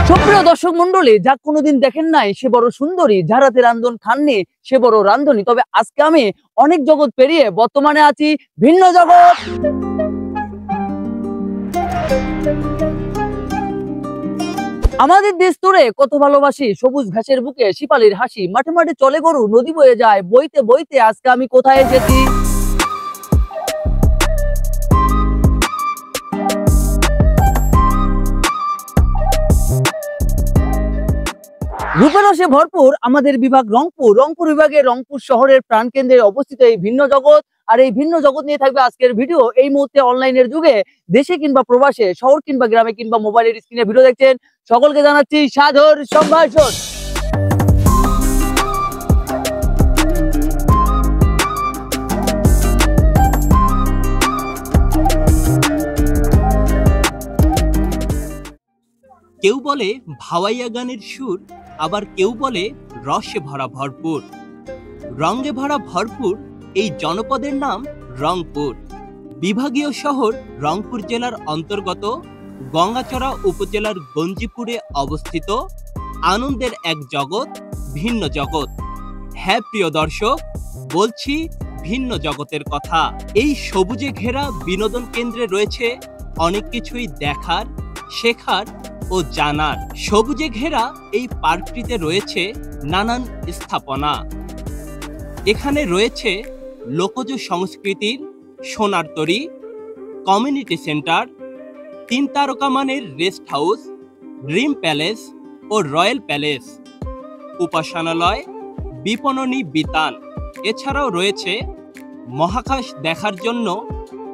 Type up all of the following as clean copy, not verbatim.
সুপ্রিয় দর্শক মন্ডলী, যা কোনোদিন দেখেন নাই সে বড় সুন্দরী, যার হাতে রান্ধন খাননি সে বড় রান্ধনী। তবে আজকে আমি অনেক জগৎ পেরিয়ে বর্তমানে আছি ভিন্ন জগৎ। আমাদের দেশ তোরে কত ভালোবাসি, সবুজ ঘাসের বুকে শিপালির হাসি, মাঠে মাঠে চলে গরু, নদী বয়ে যায় বইতে বইতে। আজকে আমি কোথায় এসেছি? রূপরসে ভরপুর আমাদের বিভাগ রংপুর। রংপুর বিভাগে রংপুর শহরের প্রাণকেন্দ্রে অবস্থিত এই ভিন্ন জগৎ। আর এই ভিন্ন জগৎ নিয়ে থাকবে আজকের ভিডিও। এই মুহূর্তে অনলাইনের যুগে দেশে কিংবা প্রবাসে, শহর কিংবা গ্রামে কিংবা মোবাইলের স্ক্রিনে ভিডিও দেখছেন, সকলকে জানাচ্ছি সাদর সম্ভাষণ। কেউ বলে ভাওয়াইয়া গানের সুর, আবার কেউ বলে রসে ভরা ভরপুর। রঙে ভরা ভরপুর এই জনপদের নাম রংপুর। বিভাগীয় শহর রংপুর জেলার অন্তর্গত গঙ্গাচড়া উপজেলার গঞ্জিপুরে অবস্থিত। আনন্দের এক জগৎ, ভিন্ন জগৎ। হ্যাঁ প্রিয় দর্শক, বলছি ভিন্ন জগতের কথা। এই সবুজে ঘেরা বিনোদন কেন্দ্রে রয়েছে অনেক কিছুই দেখার, শেখার ও জানার। সবুজে ঘেরা এই পার্কটিতে রয়েছে নানান স্থাপনা। এখানে রয়েছে লোকজ সংস্কৃতির সোনার তরী, কমিউনিটি সেন্টার, 3 তারকা মানের রেস্ট হাউস, ড্রিম প্যালেস ও রয়্যাল প্যালেস, উপাসনালয়, বিপণনী বিতান। এছাড়াও রয়েছে মহাকাশ দেখার জন্য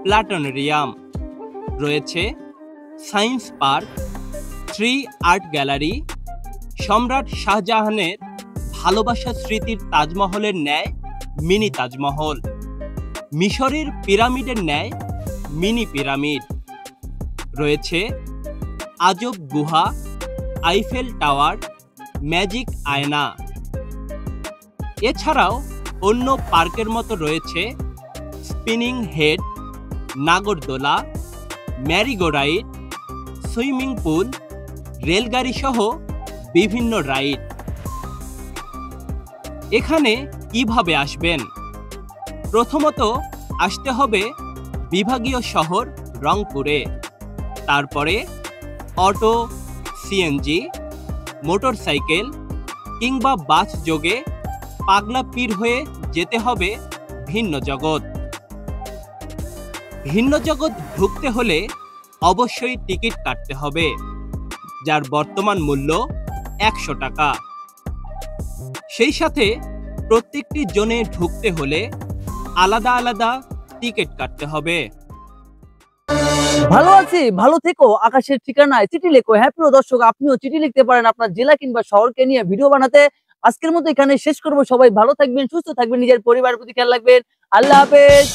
প্ল্যানেটোরিয়াম, রয়েছে সায়েন্স পার্ক, 3 আর্ট গ্যালারি, সম্রাট শাহজাহানের ভালোবাসার স্মৃতির তাজমহলের ন্যায় মিনি তাজমহল, মিশরের পিরামিডের ন্যায় মিনি পিরামিড, রয়েছে আজব গুহা, আইফেল টাওয়ার, ম্যাজিক আয়না। এছাড়াও অন্য পার্কের মতো রয়েছে স্পিনিং হেড, নাগরদোলা, ম্যারিগো রাইড, সুইমিং পুল, রেলগাড়ি সহ বিভিন্ন রাইড। এখানে কিভাবে আসবেন? প্রথমত আসতে হবে বিভাগীয় শহর রংপুরে। তারপরে অটো, সিএনজি, মোটরসাইকেল কিংবা বাস যোগে পাগলা পীর হয়ে যেতে হবে ভিন্ন জগৎ। ভিন্ন জগৎ ঢুকতে হলে অবশ্যই টিকিট কাটতে হবে, যার বর্তমান মূল্য 100 টাকা। সেই সাথে প্রত্যেকটি জোনে ঢুকতে হলে আলাদা আলাদা টিকিট কাটতে হবে। ভালো আছি, ভালো থেকো, আকাশের ঠিকানায় চিঠি লেখো। হ্যাঁ প্রিয় দর্শক, আপনিও চিঠি লিখতে পারেন আপনার জেলা কিংবা শহরকে নিয়ে ভিডিও বানাতে। আজকের মতো এখানে শেষ করবো। সবাই ভালো থাকবেন, সুস্থ থাকবেন, নিজের পরিবারের প্রতি খেয়াল রাখবেন। আল্লাহ হাফেজ।